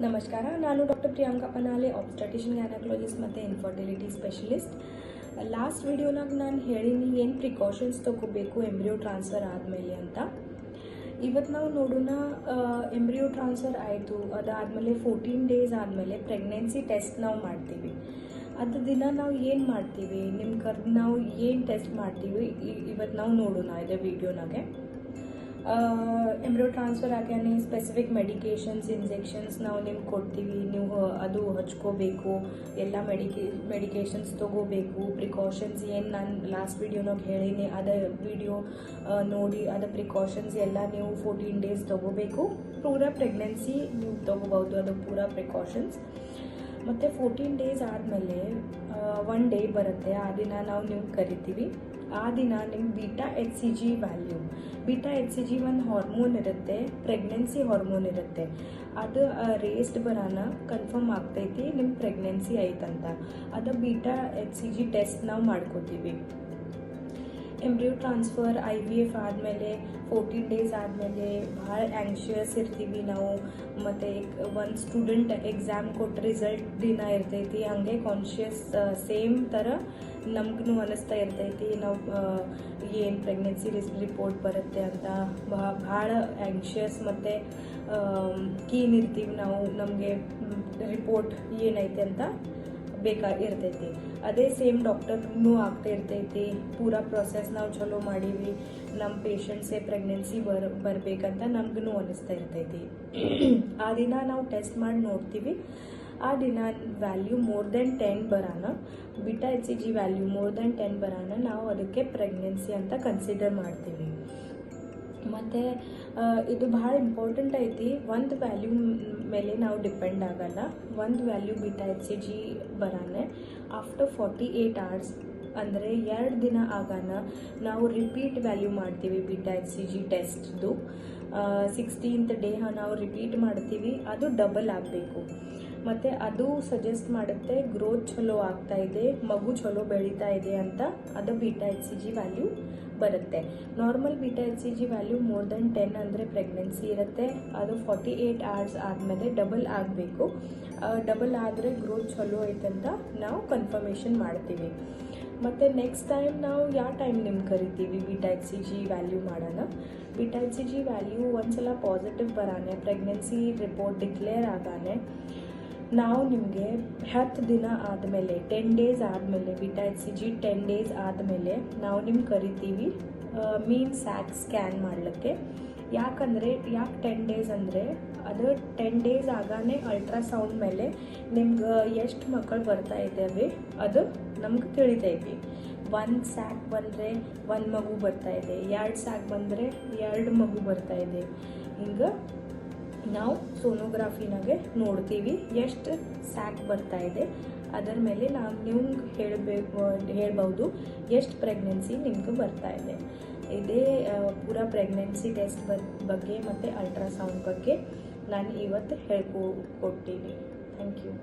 ನಮಸ್ಕಾರ. ನಾನು doctor Priyanka ಪನಾಲೆ, ಆಬ್ಸ್ಟೆಟಿಷಿಯನ್ gynaecologist ಮತ್ತು ಇನ್ಫರ್ಟಿಲಿಟಿ ಸ್ಪೆಷಲಿಸ್ಟ್. ಲಾಸ್ಟ್ ವಿಡಿಯೋನಾಗ ನಾನು ಹೇಳೀನಿ ಏನು ಪ್ರಿಕಾಷನ್ಸ್ ತೊಗೋಬೇಕು ಎಂಬ್ರಿಯೋ ಟ್ರಾನ್ಸ್ಫರ್ ಆದಮೇಲೆ ಅಂತ. ಇವತ್ತು ನಾವು ನೋಡೋಣ, ಎಂಬ್ರಿಯೋ ಟ್ರಾನ್ಸ್ಫರ್ ಆಯಿತು, ಅದಾದಮೇಲೆ 14 ಡೇಸ್ ಆದಮೇಲೆ ಪ್ರೆಗ್ನೆನ್ಸಿ ಟೆಸ್ಟ್ ನಾವು ಮಾಡ್ತೀವಿ. ಅದು ದಿನ ನಾವು ಏನು ಮಾಡ್ತೀವಿ, ನಿಮ್ಮ ಕರ್ದು ನಾವು ಏನು ಟೆಸ್ಟ್ ಮಾಡ್ತೀವಿ ಇವತ್ತು ನಾವು ನೋಡೋಣ ಇದೇ ವಿಡಿಯೋನಾಗೆ. ಎಂಬ್ರಿಯೋ ಟ್ರಾನ್ಸ್ಫರ್ ಆಗ್ಯಾನೆ ಸ್ಪೆಸಿಫಿಕ್ ಮೆಡಿಕೇಷನ್ಸ್, ಇಂಜೆಕ್ಷನ್ಸ್ ನಾವು ನಿಮ್ಗೆ ಕೊಡ್ತೀವಿ. ನೀವು ಅದು ಹಚ್ಕೋಬೇಕು, ಎಲ್ಲ ಮೆಡಿಕೇಷನ್ಸ್ ತೊಗೋಬೇಕು. ಪ್ರಿಕಾಷನ್ಸ್ ಏನು ನಾನು ಲಾಸ್ಟ್ ವಿಡಿಯೋನಾಗ ಹೇಳೀನಿ, ಅದ ವಿಡಿಯೋ ನೋಡಿ ಅದ ಪ್ರಿಕಾಷನ್ಸ್ ಎಲ್ಲ ನೀವು 14 ಡೇಸ್ ತೊಗೋಬೇಕು. ಪೂರಾ ಪ್ರೆಗ್ನೆನ್ಸಿ ನೀವು ತೊಗೋಬೋದು, ಅದು ಪೂರಾ ಪ್ರಿಕಾಷನ್ಸ್. ಮತ್ತು 14 ಡೇಸ್ ಆದಮೇಲೆ 1 ಡೇ ಬರುತ್ತೆ, ಆ ದಿನ ನಾವು ನೀವು ಕರಿತೀವಿ. ಆ ದಿನ ನಿಮ್ಮ beta HCG value, beta HCG ಒಂದು ಹಾರ್ಮೋನ್ ಇರುತ್ತೆ, ಪ್ರೆಗ್ನೆನ್ಸಿ ಹಾರ್ಮೋನ್ ಇರುತ್ತೆ. ಅದು ರೇಸ್ಡ್ ಬರೋಣ ಕನ್ಫರ್ಮ್ ಆಗ್ತೈತಿ ನಿಮ್ಮ ಪ್ರೆಗ್ನೆನ್ಸಿ ಐತಂತ. ಅದು ಬೀಟಾ HCG ಟೆಸ್ಟ್ ನಾವು ಮಾಡ್ಕೋತೀವಿ. ಎಂಬ್ರಿಯೋ ಟ್ರಾನ್ಸ್ಫರ್ IVF ಆದಮೇಲೆ 14 ಡೇಸ್ ಆದಮೇಲೆ ಭಾಳ ಆ್ಯಂಕ್ಷಿಯಸ್ ಇರ್ತೀವಿ ನಾವು. ಮತ್ತು ಒಂದು ಸ್ಟೂಡೆಂಟ್ ಎಕ್ಸಾಮ್ ಕೊಟ್ಟು ರಿಸಲ್ಟ್ ದಿನ ಇರ್ತೈತಿ, ಹಾಗೆ ಕಾನ್ಷಿಯಸ್ ಸೇಮ್ ಥರ ನಮ್ಗೂ ಅನ್ನಿಸ್ತಾ ಇರ್ತೈತಿ ನಾವು ಏನು ಪ್ರೆಗ್ನೆನ್ಸಿ ರಿಪೋರ್ಟ್ ಬರುತ್ತೆ ಅಂತ. ಭಾಳ ಆ್ಯಂಕ್ಷಿಯಸ್ ಮತ್ತು ಕೀನ್ ಇರ್ತೀವಿ ನಾವು, ನಮಗೆ ರಿಪೋರ್ಟ್ ಏನೈತೆ ಅಂತ ಬೇಕಾಗಿರ್ತೈತಿ. ಅದೇ ಸೇಮ್ ಡಾಕ್ಟರ್ನೂ ಆಗ್ತಾ ಇರ್ತೈತಿ. ಪೂರಾ ಪ್ರೊಸೆಸ್ ನಾವು ಚಲೋ ಮಾಡೀವಿ, ನಮ್ಮ ಪೇಷಂಟ್ಸೇ ಪ್ರೆಗ್ನೆನ್ಸಿ ಬರಬೇಕಂತ ನಮ್ಗೂ ಅನ್ನಿಸ್ತಾ ಇರ್ತೈತಿ. ಆ ದಿನ ನಾವು ಟೆಸ್ಟ್ ಮಾಡಿ ನೋಡ್ತೀವಿ. ಆ ದಿನ ವ್ಯಾಲ್ಯೂ ಮೋರ್ ದೆನ್ 10 ಬರೋಣ, beta HCG value more than 10 ಬರೋಣ, ನಾವು ಅದಕ್ಕೆ ಪ್ರೆಗ್ನೆನ್ಸಿ ಅಂತ ಕನ್ಸಿಡರ್ ಮಾಡ್ತೀವಿ. ಮತ್ತು ಇದು ಭಾಳ ಇಂಪಾರ್ಟೆಂಟ್ ಐತಿ. ಒಂದು ವ್ಯಾಲ್ಯೂ ಮೇಲೆ ನಾವು ಡಿಪೆಂಡ್ ಆಗಲ್ಲ. ಒಂದು ವ್ಯಾಲ್ಯೂ ಬೀಟಾ HCG ಬರಾನೆ ಆಫ್ಟರ್ 48 hours, ಅಂದರೆ 2 ದಿನ ಆಗಾನ ನಾವು ರಿಪೀಟ್ ವ್ಯಾಲ್ಯೂ ಮಾಡ್ತೀವಿ ಬೀಟಾ HCG ಟೆಸ್ಟ್ದು. 16th ಡೇ ನಾವು ರಿಪೀಟ್ ಮಾಡ್ತೀವಿ, ಅದು ಡಬಲ್ ಆಗಬೇಕು. ಮತ್ತು ಅದು ಸಜೆಸ್ಟ್ ಮಾಡುತ್ತೆ ಗ್ರೋತ್ ಚಲೋ ಆಗ್ತಾ ಇದೆ, ಮಗು ಚಲೋ ಬೆಳೀತಾ ಇದೆ ಅಂತ. ಅದು ಬೀಟಾ HCG ವ್ಯಾಲ್ಯೂ ಬರುತ್ತೆ. Normal beta HCG value more than 10 ಅಂದರೆ ಪ್ರೆಗ್ನೆನ್ಸಿ ಇರುತ್ತೆ. ಅದು 48 hours ಆದಮೇಲೆ ಡಬಲ್ ಆಗಬೇಕು. ಡಬಲ್ ಆದರೆ ಗ್ರೋತ್ ಚಲೋ ಐತಂತ ನಾವು ಕನ್ಫರ್ಮೇಷನ್ ಮಾಡ್ತೀವಿ. ಮತ್ತು ನೆಕ್ಸ್ಟ್ ಟೈಮ್ ನಾವು ಯಾವ ಟೈಮ್ ನಿಮ್ಗೆ ಕರಿತೀವಿ ಬೀಟಾ HCG ವ್ಯಾಲ್ಯೂ ಮಾಡೋಣ. ಬೀಟಾ HCG ವ್ಯಾಲ್ಯೂ ಒಂದ್ಸಲ ಪಾಸಿಟಿವ್ ಬರಾನೆ, ಪ್ರೆಗ್ನೆನ್ಸಿ ರಿಪೋರ್ಟ್ ಡಿಕ್ಲೇರ್ ಆಗಾನೆ ನಾವು ನಿಮಗೆ 10 ದಿನ ಆದಮೇಲೆ 10 ಡೇಸ್ ಆದಮೇಲೆ ಬೀಟಾ HCG 10 ಡೇಸ್ ಆದಮೇಲೆ ನಾವು ನಿಮ್ಗೆ ಕರಿತೀವಿ ಮೀನ್ ಸ್ಯಾಕ್ ಸ್ಕ್ಯಾನ್ ಮಾಡಲಿಕ್ಕೆ. ಯಾಕೆ 10 ಡೇಸ್ ಅಂದರೆ ಅದು 10 ಡೇಸ್ ಆಗಾನೆ ಅಲ್ಟ್ರಾಸೌಂಡ್ ಮೇಲೆ ನಿಮ್ಗೆ ಎಷ್ಟು ಮಕ್ಕಳು ಬರ್ತಾ ಇದ್ದಾವೆ ಅದು ನಮ್ಗೆ ತಿಳಿತೈತಿ. 1 ಸ್ಯಾಕ್ ಬಂದರೆ 1 ಮಗು ಬರ್ತಾ ಇದೆ, 2 ಸ್ಯಾಕ್ ಬಂದರೆ 2 ಮಗು ಬರ್ತಾ ಇದೆ. ಹಿಂಗೆ ನಾವು ಸೋನೋಗ್ರಾಫಿನಾಗೆ ನೋಡ್ತೀವಿ ಎಷ್ಟು ಸ್ಯಾಕ್ ಬರ್ತಾ ಇದೆ. ಅದರ ಮೇಲೆ ನಾವು ನಿಮ್ಗೆ ಹೇಳ್ಬೋದು ಎಷ್ಟು ಪ್ರೆಗ್ನೆನ್ಸಿ ನಿಮ್ಗೆ ಬರ್ತಾ ಇದೆ. ಇದೇ ಪೂರಾ ಪ್ರೆಗ್ನೆನ್ಸಿ ಟೆಸ್ಟ್ ಬಗ್ಗೆ ಮತ್ತು ಅಲ್ಟ್ರಾಸೌಂಡ್ ಬಗ್ಗೆ ನಾನು ಇವತ್ತು ಹೇಳ್ಕೊಟ್ಟಿನಿ. Thank you.